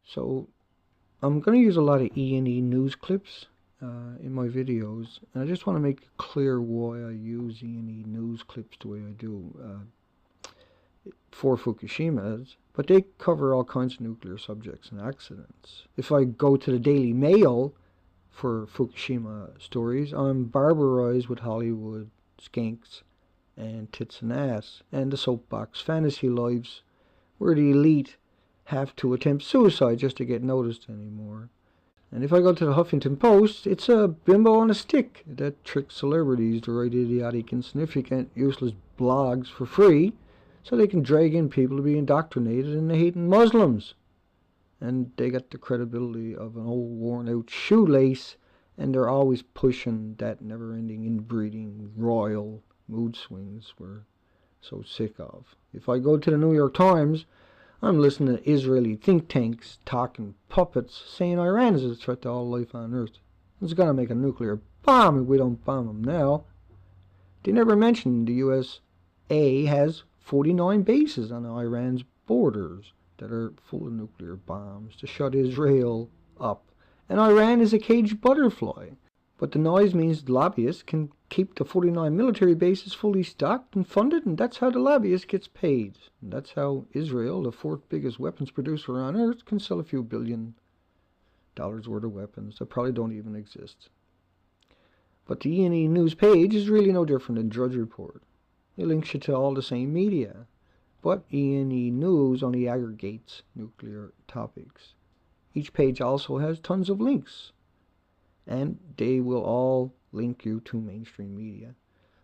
So I'm going to use a lot of enews clips in my videos, and I just want to make it clear why I use enews clips the way I do for Fukushima, but they cover all kinds of nuclear subjects and accidents. If I go to the Daily Mail for Fukushima stories, I'm barbarized with Hollywood skanks and tits and ass, and the soapbox fantasy lives where the elite have to attempt suicide just to get noticed anymore. And if I go to the Huffington Post, it's a bimbo on a stick that tricks celebrities to write idiotic, insignificant, useless blogs for free so they can drag in people to be indoctrinated into hating Muslims. And they got the credibility of an old worn-out shoelace, and they're always pushing that never-ending inbreeding royal mood swings we're so sick of. If I go to the New York Times, I'm listening to Israeli think tanks talking puppets saying Iran is a threat to all life on Earth. It's going to make a nuclear bomb if we don't bomb them now. They never mentioned the USA has 49 bases on Iran's borders that are full of nuclear bombs to shut Israel up. And Iran is a caged butterfly. But the noise means lobbyists can keep the 49 military bases fully stocked and funded, and that's how the lobbyist gets paid. And that's how Israel, the fourth biggest weapons producer on Earth, can sell a few $billion worth of weapons that probably don't even exist. But the E&E News page is really no different than Drudge Report. It links you to all the same media. But E&E News only aggregates nuclear topics. Each page also has tons of links, and they will all link you to mainstream media.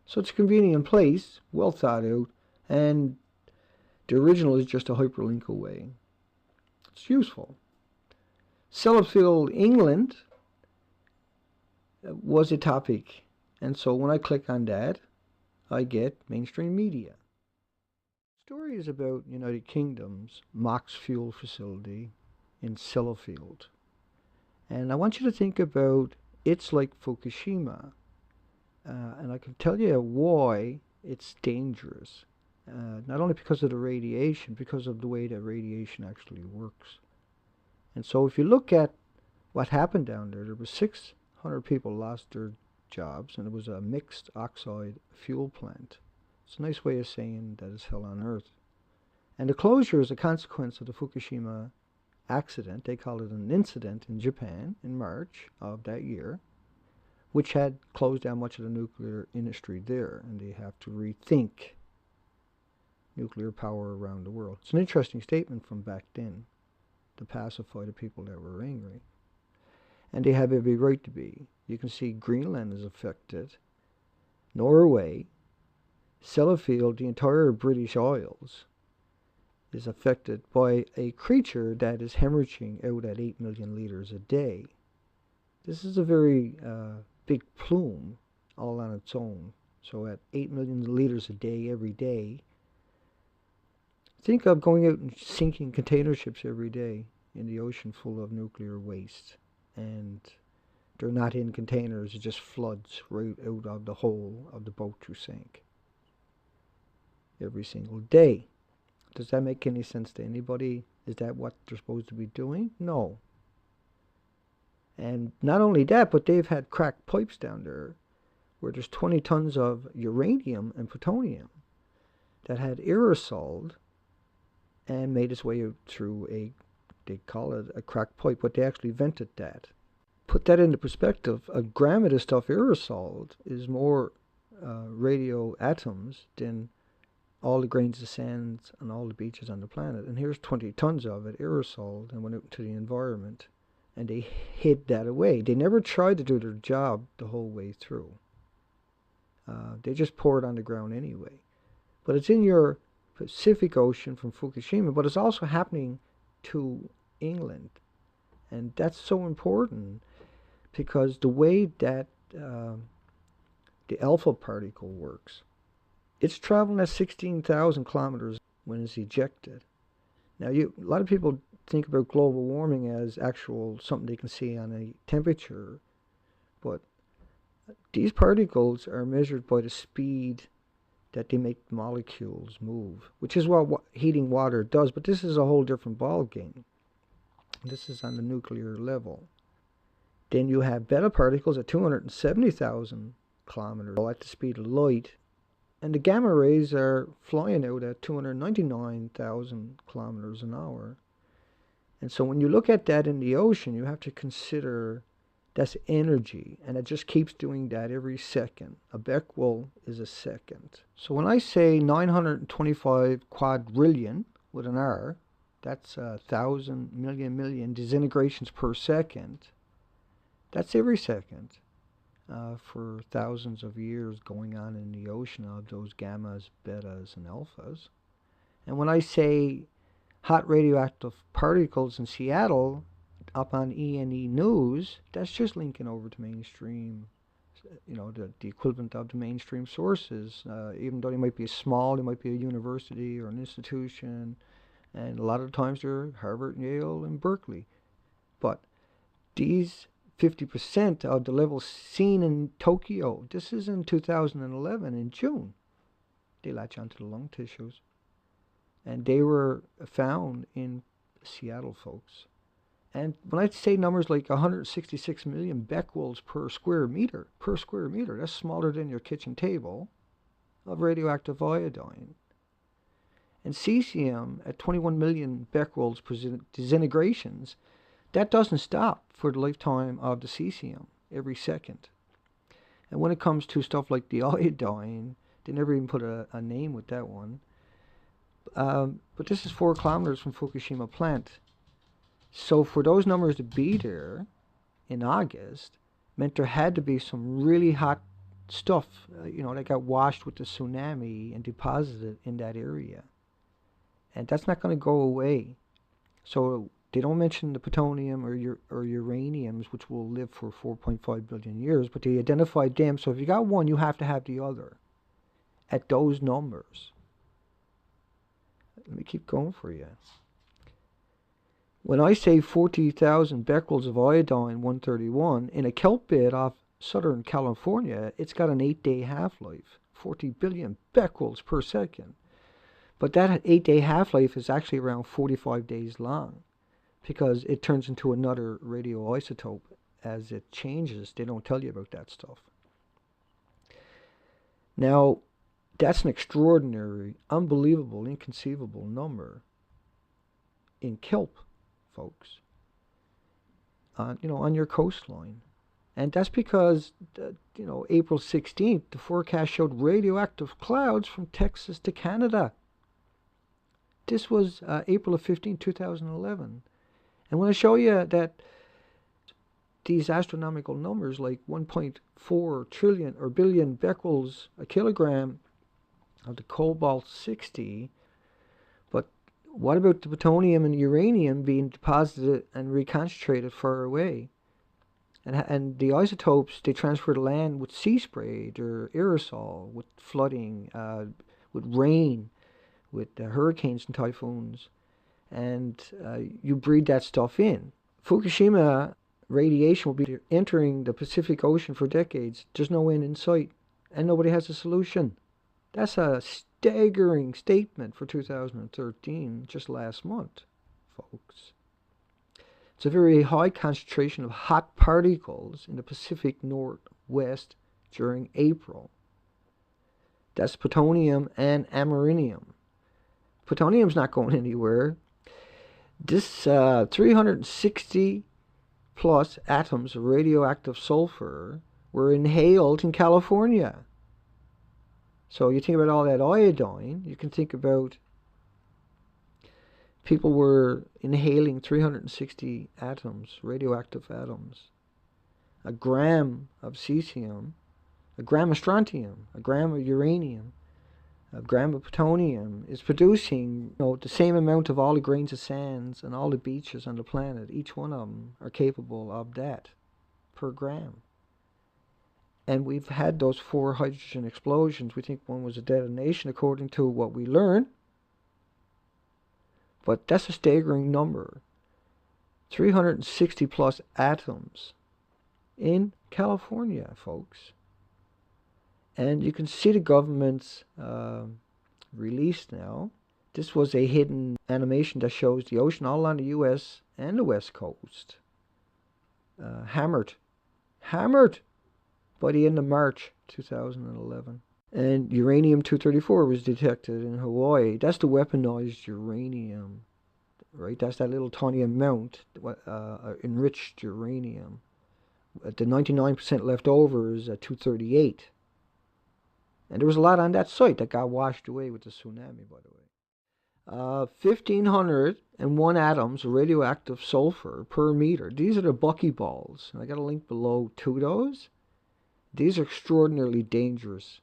So it's a convenient place, well thought out, and the original is just a hyperlink away. It's useful. Sellafield, England was a topic, and so when I click on that, I get mainstream media. The story is about United Kingdom's MOX fuel facility in Sellafield. And I want you to think about it's like Fukushima. And I can tell you why it's dangerous. Not only because of the radiation, because of the way that radiation actually works. And so if you look at what happened down there was 600 people lost their jobs, and it was a mixed oxide fuel plant. It's a nice way of saying that it's hell on earth. And the closure is a consequence of the Fukushima accident. They called it an incident in Japan in March of that year, which had closed down much of the nuclear industry there, and they have to rethink nuclear power around the world. It's an interesting statement from back then to pacify the people that were angry. And they have every right to be. You can see Greenland is affected, Norway, Sellafield, the entire British Isles is affected by a creature that is hemorrhaging out at 8 million liters a day. This is a very big plume all on its own. So at 8 million liters a day every day, think of going out and sinking container ships every day in the ocean full of nuclear waste. And they're not in containers, it just floods right out of the hull of the boat you sank every single day. Does that make any sense to anybody? Is that what they're supposed to be doing? No. And not only that, but they've had cracked pipes down there where there's 20 tons of uranium and plutonium that had aerosoled and made its way out through they call it a cracked pipe, but they actually vented that. Put that into perspective, a gram of this stuff aerosoled is more radio atoms than all the grains of sand on all the beaches on the planet. And here's 20 tons of it aerosoled and went out into the environment. And they hid that away. They never tried to do their job the whole way through. They just pour it on the ground anyway. But it's in your Pacific Ocean from Fukushima, but it's also happening to England. And that's so important because the way that the alpha particle works, it's traveling at 16,000 kilometers when it's ejected. Now, a lot of people think about global warming as actual something they can see on a temperature, but these particles are measured by the speed that they make molecules move, which is what heating water does, but this is a whole different ball game. This is on the nuclear level. Then you have beta particles at 270,000 kilometers at the speed of light. And the gamma rays are flying out at 299,000 kilometers an hour. And so when you look at that in the ocean, you have to consider that's energy, and it just keeps doing that every second. A becquerel is a second. So when I say 925 quadrillion with an R, that's 1,000 million disintegrations per second. That's every second for thousands of years going on in the ocean of those gammas, betas, and alphas. And when I say hot radioactive particles in Seattle up on enenews, that's just linking over to mainstream, the equivalent of the mainstream sources. Even though they might be small, they might be a university or an institution, and a lot of times they're Harvard, Yale, and Berkeley. But these 50% of the levels seen in Tokyo, this is in 2011 in June, they latch onto the lung tissues. And they were found in Seattle, folks. And when I say numbers like 166 million becquerels per square meter, that's smaller than your kitchen table, of radioactive iodine. And cesium at 21 million becquerels per disintegrations, that doesn't stop for the lifetime of the cesium every second. And when it comes to stuff like the iodine, they never even put a name with that one. But this is 4 kilometers from Fukushima plant. So for those numbers to be there in August meant there had to be some really hot stuff, that got washed with the tsunami and deposited in that area. And that's not going to go away. So they don't mention the plutonium or uraniums, which will live for 4.5 billion years, but they identified them. So if you got one, you have to have the other at those numbers. Let me keep going for you. When I say 40,000 becquerels of iodine-131 in a kelp bed off Southern California, it's got an 8-day half-life, 40 billion becquerels per second. But that 8-day half-life is actually around 45 days long because it turns into another radioisotope as it changes. They don't tell you about that stuff. Now, that's an extraordinary, unbelievable, inconceivable number in kelp, folks, on your coastline. And that's because, April 16th, the forecast showed radioactive clouds from Texas to Canada. This was April 15, 2011. And when I show you that these astronomical numbers, like 1.4 trillion or billion becquerels a kilogram of the cobalt-60, but what about the plutonium and uranium being deposited and reconcentrated far away? And the isotopes, they transfer to land with sea spray, or aerosol, with flooding, with rain, with hurricanes and typhoons. And you breed that stuff in. Fukushima radiation will be entering the Pacific Ocean for decades. There's no end in sight, and nobody has a solution. That's a staggering statement for 2013, just last month, folks. It's a very high concentration of hot particles in the Pacific Northwest during April. That's plutonium and amerinium. Plutonium's not going anywhere. This 360 plus atoms of radioactive sulfur were inhaled in California. So you think about all that iodine, you can think about people were inhaling 360 atoms, radioactive atoms. A gram of cesium, a gram of strontium, a gram of uranium, a gram of plutonium is producing the same amount of all the grains of sands and all the beaches on the planet. Each one of them are capable of that per gram. And we've had those 4 hydrogen explosions. We think one was a detonation according to what we learn. But that's a staggering number. 360 plus atoms in California, folks. And you can see the government's release now. This was a hidden animation that shows the ocean all on the US and the West Coast. Hammered by the end of March 2011. And uranium-234 was detected in Hawaii. That's the weaponized uranium, right? That's that little tiny amount, enriched uranium. The 99% left over is at 238. And there was a lot on that site that got washed away with the tsunami, by the way. 1,501 atoms of radioactive sulfur per meter. These are the buckyballs. I got a link below to those. These are extraordinarily dangerous.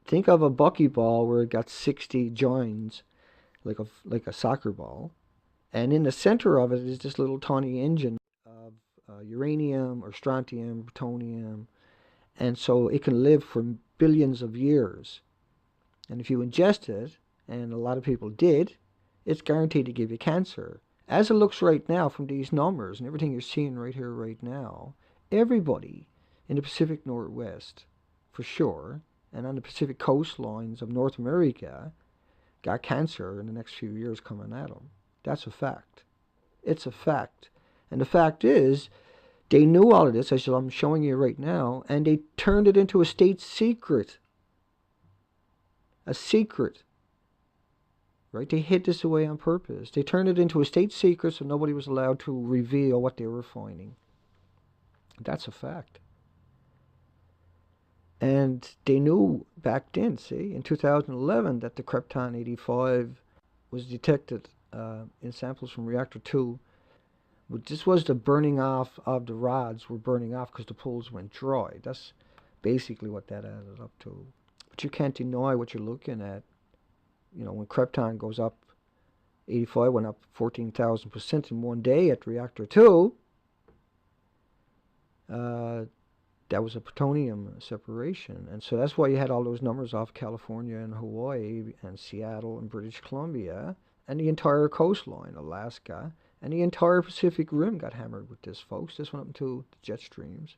Think of a buckyball where it got 60 joins, like a soccer ball. And in the center of it is this little tiny engine of uranium or strontium, plutonium. And so it can live for billions of years. And if you ingest it, and a lot of people did, it's guaranteed to give you cancer. As it looks right now from these numbers and everything you're seeing right here, right now, everybody in the Pacific Northwest, for sure, and on the Pacific coastlines of North America, got cancer in the next few years coming at them. That's a fact. It's a fact. And the fact is, they knew all of this, as I'm showing you right now, and they turned it into a state secret. A secret. Right? They hid this away on purpose. They turned it into a state secret so nobody was allowed to reveal what they were finding. That's a fact. And they knew back then, see, in 2011, that the Krypton-85 was detected in samples from Reactor 2. But this was the burning off of the rods were burning off because the pools went dry. That's basically what that added up to. But you can't deny what you're looking at. You know, when Krypton goes up, 85 went up 14,000% in one day at Reactor 2. That was a plutonium separation. And so that's why you had all those numbers off California and Hawaii and Seattle and British Columbia and the entire coastline, Alaska, and the entire Pacific Rim got hammered with this, folks. This went up into the jet streams.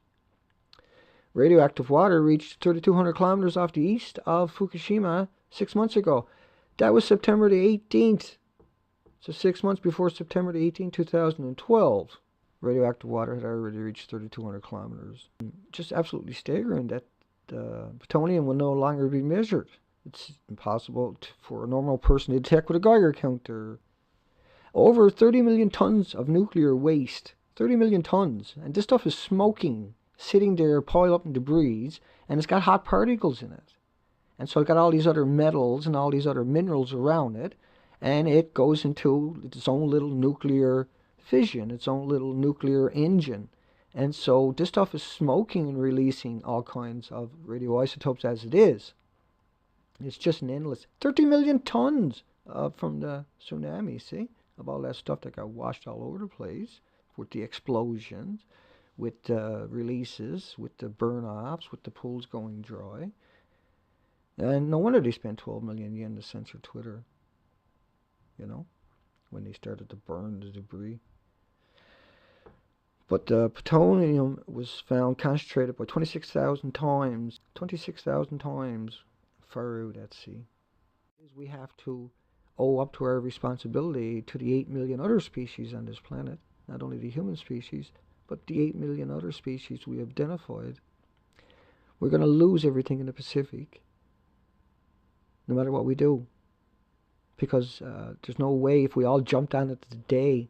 Radioactive water reached 3,200 kilometers off the east of Fukushima 6 months ago. That was September the 18th. So 6 months before September the 18th, 2012. Radioactive water had already reached 3,200 kilometers. Just absolutely staggering that plutonium will no longer be measured. It's impossible for a normal person to detect with a Geiger counter. Over 30 million tons of nuclear waste. 30 million tons. And this stuff is smoking, sitting there, piled up in debris, and it's got hot particles in it. And so it got all these other metals and all these other minerals around it, and it goes into its own little nuclear fission, its own little nuclear engine. And so this stuff is smoking and releasing all kinds of radioisotopes as it is. It's just an endless 30 million tons from the tsunami, see? Of all that stuff that got washed all over the place with the explosions, with the releases, with the burn-offs, with the pools going dry. And no wonder they spent 12 million yen to censor Twitter, you know, when they started to burn the debris. But plutonium was found concentrated by 26,000 times, 26,000 times far out at sea. We have to owe up to our responsibility to the 8 million other species on this planet, not only the human species, but the 8 million other species we have identified. We're going to lose everything in the Pacific, no matter what we do. Because there's no way, if we all jumped on it today,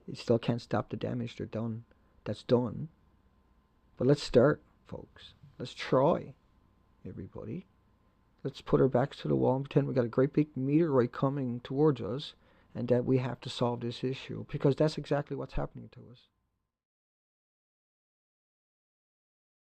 it still can't stop the damage. They're done. That's done. But let's start, folks. Let's try, everybody. Let's put our backs to the wall and pretend we got a great big meteorite coming towards us and that we have to solve this issue. Because that's exactly what's happening to us.